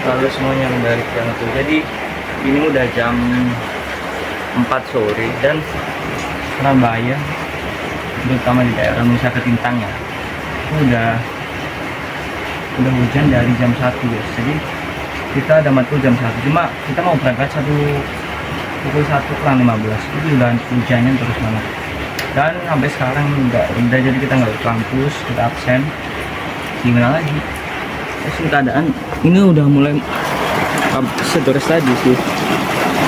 lalu semuanya balik yang itu. Jadi ini udah jam 4 sore dan Surabaya, terutama di daerah Nusa Ketintang ya, itu udah hujan dari jam 1 guys. Jadi kita ada matkul jam 1, cuma kita mau berangkat pukul 1 kurang 15, itu udah hujannya terus banget. Dan sampai sekarang nggak reda, jadi kita nggak ke kampus, kita absen. Gimana lagi? Terus keadaan ini udah mulai sedores tadi sih,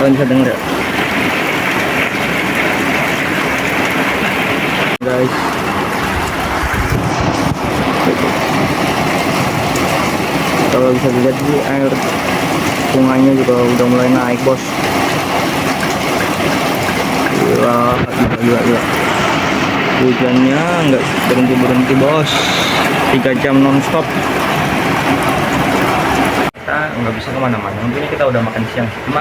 kalian bisa denger ya guys. Kalau bisa dilihat di air sungainya juga udah mulai naik bos. Gila. Hujannya nggak berhenti bos, 3 jam nonstop. Kita nggak bisa kemana-mana, mungkin kita udah makan siang, cuma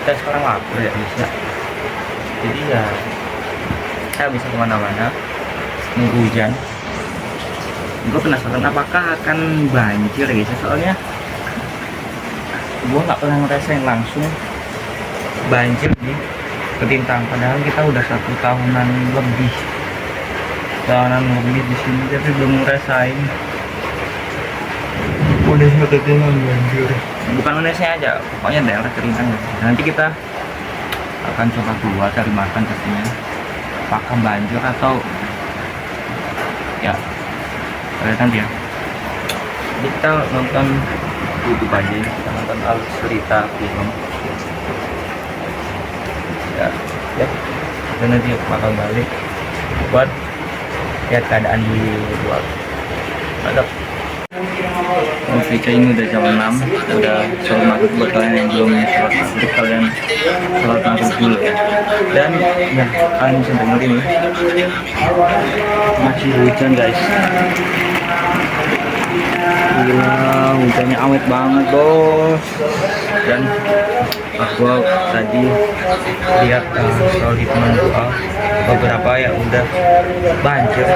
kita sekarang lapar ya bisa. Jadi ya kita bisa kemana-mana nunggu hujan. Gue penasaran apakah akan banjir guys, soalnya gue nggak pernah ngerasain langsung banjir di Ketintang, padahal kita udah 1 tahunan lebih di sini, tapi belum ngerasain kondisi Ketintang banjir. Bukan Indonesia aja, pokoknya daerah Ketintang. Nanti kita akan coba keluar cari makan pastinya, apakah banjir atau ya nanti ya. Jadi kita nonton YouTube aja, kita nonton alur cerita film ya, dan nanti bakal balik buat lihat keadaan di luar. Mantap. Oke, ini udah jam 6, udah sholat maghrib. Buat kalian yang belum sholat maghrib, kalian sholat maghrib dulu ya. Dan ya, kalian bisa denger ini masih hujan guys. Gila, hujannya awet banget bos. Dan aku tadi lihat kalau di teman gua beberapa ya udah banjir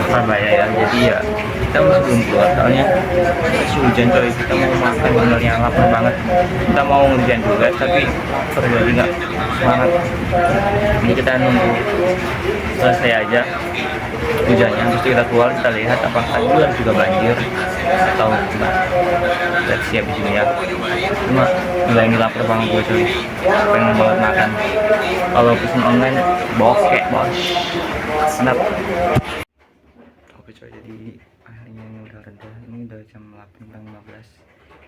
Surabaya ya. Jadi ya kita masih belum keluar, soalnya masih hujan coy. Kita mau makan, benernya lapar banget. Kita mau ngerjain juga, tapi terjadi nggak semangat. Ini kita nunggu selesai aja hujannya, terus kita keluar, kita lihat apakah luar juga banjir atau enggak. Kita siap di sini ya. Cuma ini lapar banget gue coy, pengen banget makan. Kalau pesan online bokek bos, mantap. Oke coy, jadi akhirnya ini udah reda. Ini udah jam 8:15.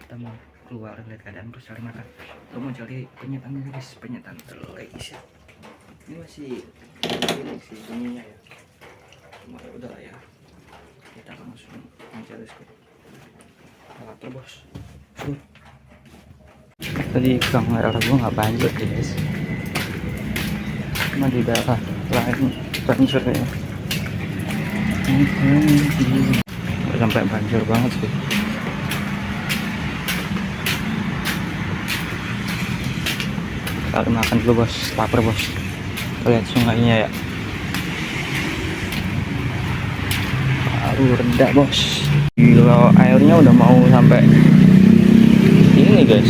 Kita mau keluar lihat keadaan terus cari makan. Kita mau cari penyetan guys, penyetan guys ya. Ini masih ini sih bunyinya ya, cuma ya udah lah ya, kita langsung aja guys. Lapar bos. Tadi kamera gue nggak banjir guys, cuma di daerah lain banjir ya. Sampai banjir banget sih. Kita makan dulu bos, lapar bos. Lihat sungainya ya, baru reda bos. Gila, airnya udah mau sampai ini guys.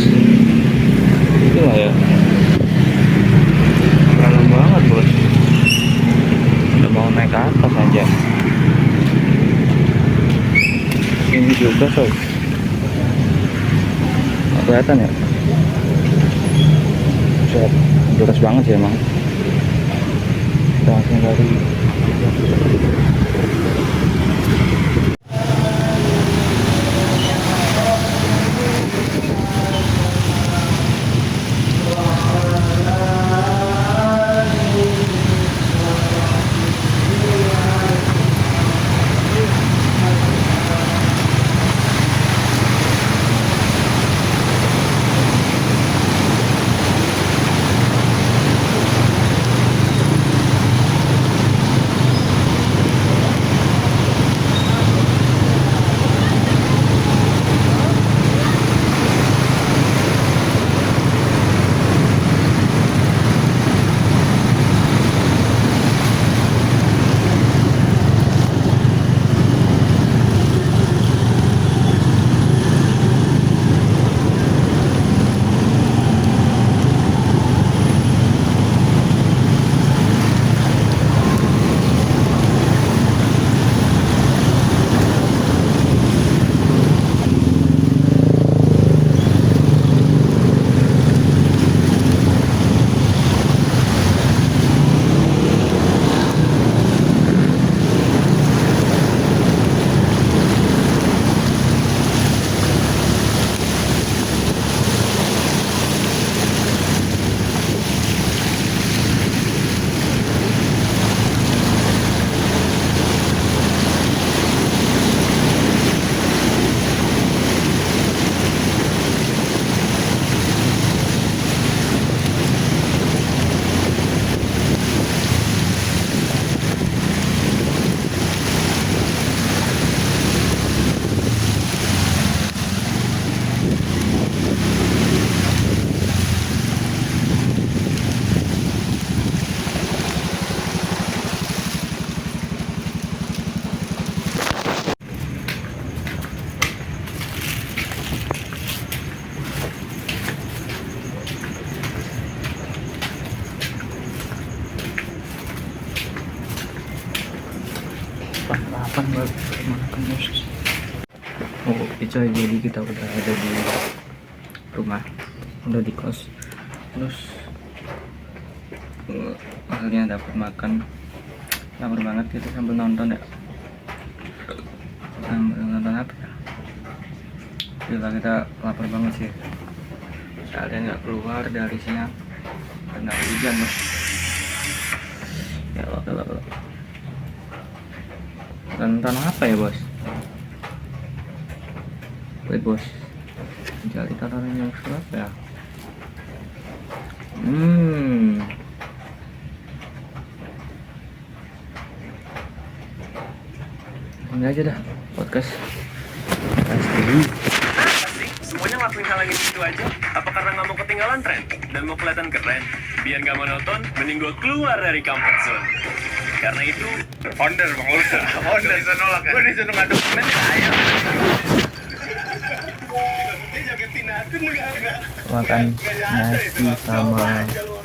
Gila ya, dalam banget bos, udah mau naik ke atas aja. Ini juga coy, nggak kelihatan ya. Set, deras banget sih emang. Kita langsung dari makan bos. Oh Ica, jadi kita udah ada di rumah, udah di kos, terus akhirnya dapat makan. Lapar banget gitu sambil nonton ya, sambil nonton apa ya, gila kita lapar banget sih. Kalian nggak keluar dari siang karena hujan bos. Ya Allah. Nonton apa ya bos? Wait bos, jadi tontonan yang apa ya? Ini aja dah podcast pasti. Apa sih? Semuanya ngelakuin hal yang itu aja? Apa karena nggak mau ketinggalan tren dan mau kelihatan keren? Biar nggak monoton, mending gue keluar dari comfort zone. Karena itu, founder bang Ulsa. Founder bisa nolak kan? Gue disuruh ngadu komen ya ayo. Makan nasi sama telur.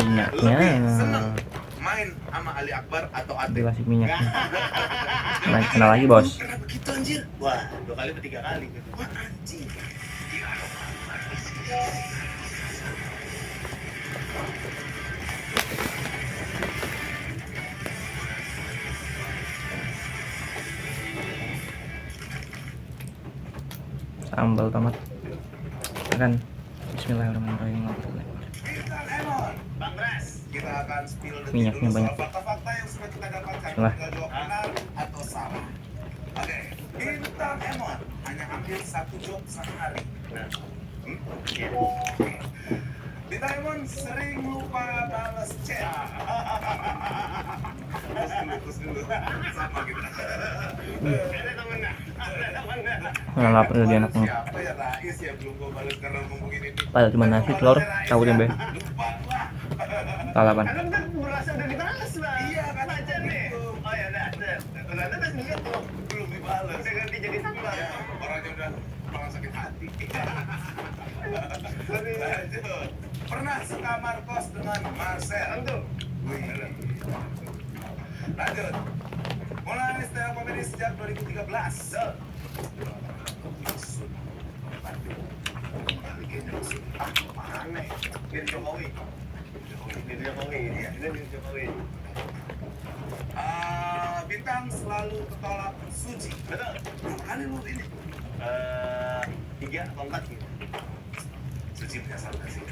Minyaknya main sama Ali Akbar atau Ate. dikasih minyaknya. Naik kenal lagi bos. Kenapa begitu anjir? Wah, 2 kali atau 3 kali gitu. Wah, anjing. Sambal tomat. Makan. Bismillahirrahmanirrahim. Bang Ras, kita akan spill Minyaknya dulu banyak. soal fakta-fakta yang sudah kita dapatkan. Salah. Kita jawab benar atau salah. Oke, Bintang Emon hanya ambil 1 job sehari. Nah, Bintang Emon sering lupa balas chat. Terus dulu. Sama kita. Ada temennya. Lapar jadi enak banget. Siapa ya Rais ya belum gua balas karena ngomong ini. Padahal cuma nasi telur, cabutin be. Lalapan. Kan kan merasa udah dibalas lah. Iya kan Aja nih. Oh ya udah. Ternyata udah lihat tuh. belum dibalas. Udah ganti jadi sebelah. Ya, orangnya udah malah sakit hati. Lanjut. Pernah sekamar kos dengan Marcel? Tentu. Wih. Lanjut. Mulai stand up comedy sejak 2013. Maksud. Aneh. Dari Jokowi. Dari Jokowi. Iya, dari Jokowi. Bintang selalu ketolak suci. Betul. Berapa kali lu ini? 3 atau 4 gitu. Suci menyesal gak sih?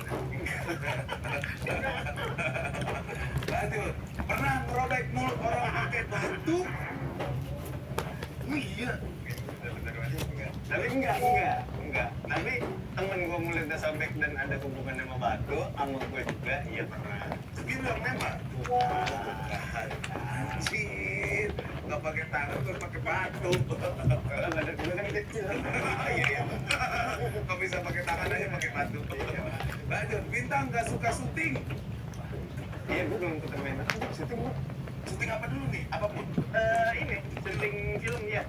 Lanjut. Pernah ngerobek mulut orang pakai batu? Iya. Tapi enggak. Tapi temen gue mulai udah sobek dan ada hubungan sama batu, sama gue juga, iya pernah. Segini dong memang. Anjir. Nggak pakai tangan, tuh pakai batu. Kalau badan gue kan kecil. Iya. Kok bisa pakai tangan aja pakai batu? Lanjut. Bintang nggak suka syuting. Iya, gue belum ketemu syuting gue. Syuting apa dulu nih? Apapun. Ini syuting film ya,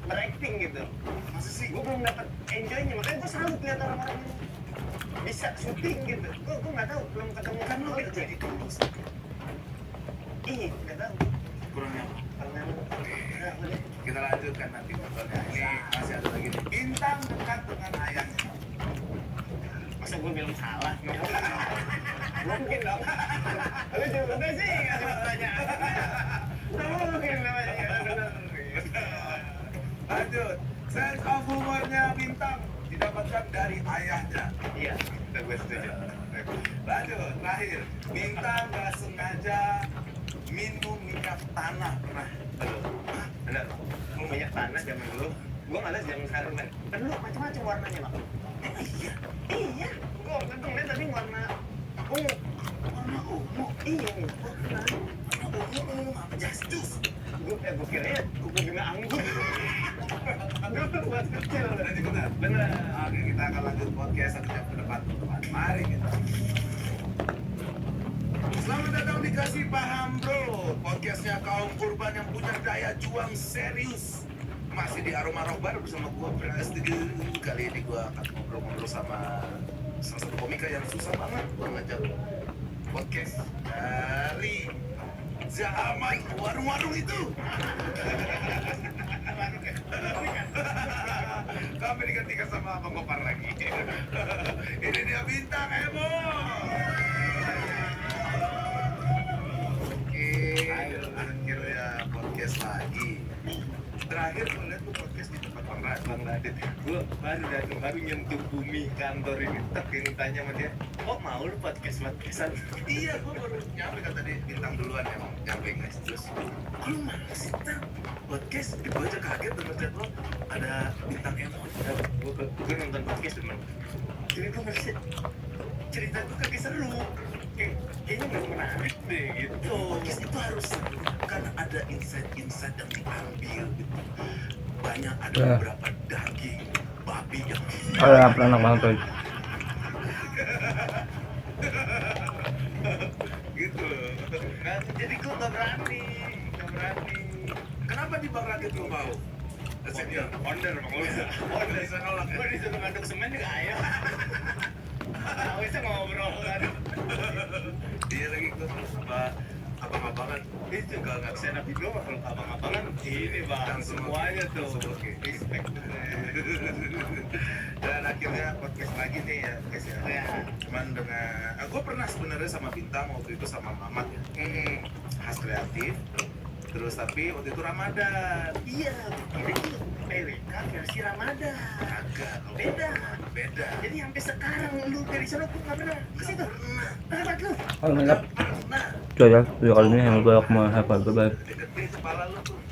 berakting gitu. Masa sih? Gue belum dapat enjoynya, makanya gue salut lihat orang-orang yang bisa syuting gitu. Gue nggak tahu, belum ketemu Kan lu klik jadi tulus. Iya, nggak tahu. Kurangnya apa? Karena udah. Kita lanjutkan nanti nontonnya. Ini masih ada lagi nih. Bintang dekat dengan ayahnya. Masa gue bilang salah? Mungkin dong. Lu juga sih ngasih pertanyaan. Mungkin namanya. Lanjut. Sense of humornya Bintang didapatkan dari ayahnya. Iya, udah gue setuju. Lanjut. Terakhir. Bintang gak sengaja minum minyak tanah. Pernah? Bener. Mau minyak tanah zaman dulu. Gue nggak lihat zaman sekarang kan. Kan dulu macam-macam warnanya mak. Iya. Iya. Gue lihat tadi warna ungu. Warna ungu. Iya nih. Warna ungu apa jas jus? Gue kira kuku bunga anggur. Dulu buat kecil. Benar. Bener. Oke, kita akan lanjut podcast 1 jam ke depan. Mari kita. Selamat datang di Kasih Paham Bro, podcastnya kaum urban yang punya daya juang serius. Masih di Aroma Rock Bar bersama gua Prasetyo. Kali ini gua akan ngobrol-ngobrol sama salah satu komika yang susah banget gua ngajak podcast dari zaman warung-warung itu. Kami digantikan sama Abang Gopar lagi. Ini dia bintang Emo. Oke, akhirnya podcast lagi. Terakhir gue liat tuh podcast di tempat Bang Radit. Gue baru nyentuh bumi kantor ini. Tak yang tanya sama dia, kok mau lu podcastan? Iya, gue baru nyampe, kata dia bintang duluan yang nyampe guys. Terus, lu mana sih Tan? Podcast? Gue aja kaget denger chat lo ada bintang Emo. Gue nonton podcast temen. Jadi gue ngerti cerita tuh kagak seru. Kayaknya nggak menarik deh gitu. Podcast itu harus seru karena ada insight-insight yang diambil gitu. Banyak ada Ya. beberapa daging babi yang Enak banget tuh. gitu. Nah, jadi gue nggak berani. Kenapa di Bang Radit lo mau? Senior, founder Bang Uda. Founder sana lah. Gue disuruh ngaduk semen juga ayo. Bisa ngobrol kan. Iya lagi gue sama abang-abangan itu nggak stand up video kalau abang-abangan ini bang semuanya tuh respect. Dan akhirnya podcast lagi nih ya guys ya. Cuman dengan gue pernah sebenarnya sama Bintang waktu itu sama Mamat ya. Khas kreatif. Terus tapi waktu itu Ramadan. Iya, ini tuh PWK versi Ramadan. Agak beda. Jadi sampai sekarang lu dari sana tuh nggak pernah ke situ. Kenapa lu? Kalau nggak Pernah. coba ya, kali ini yang gue mau hafal berbalik.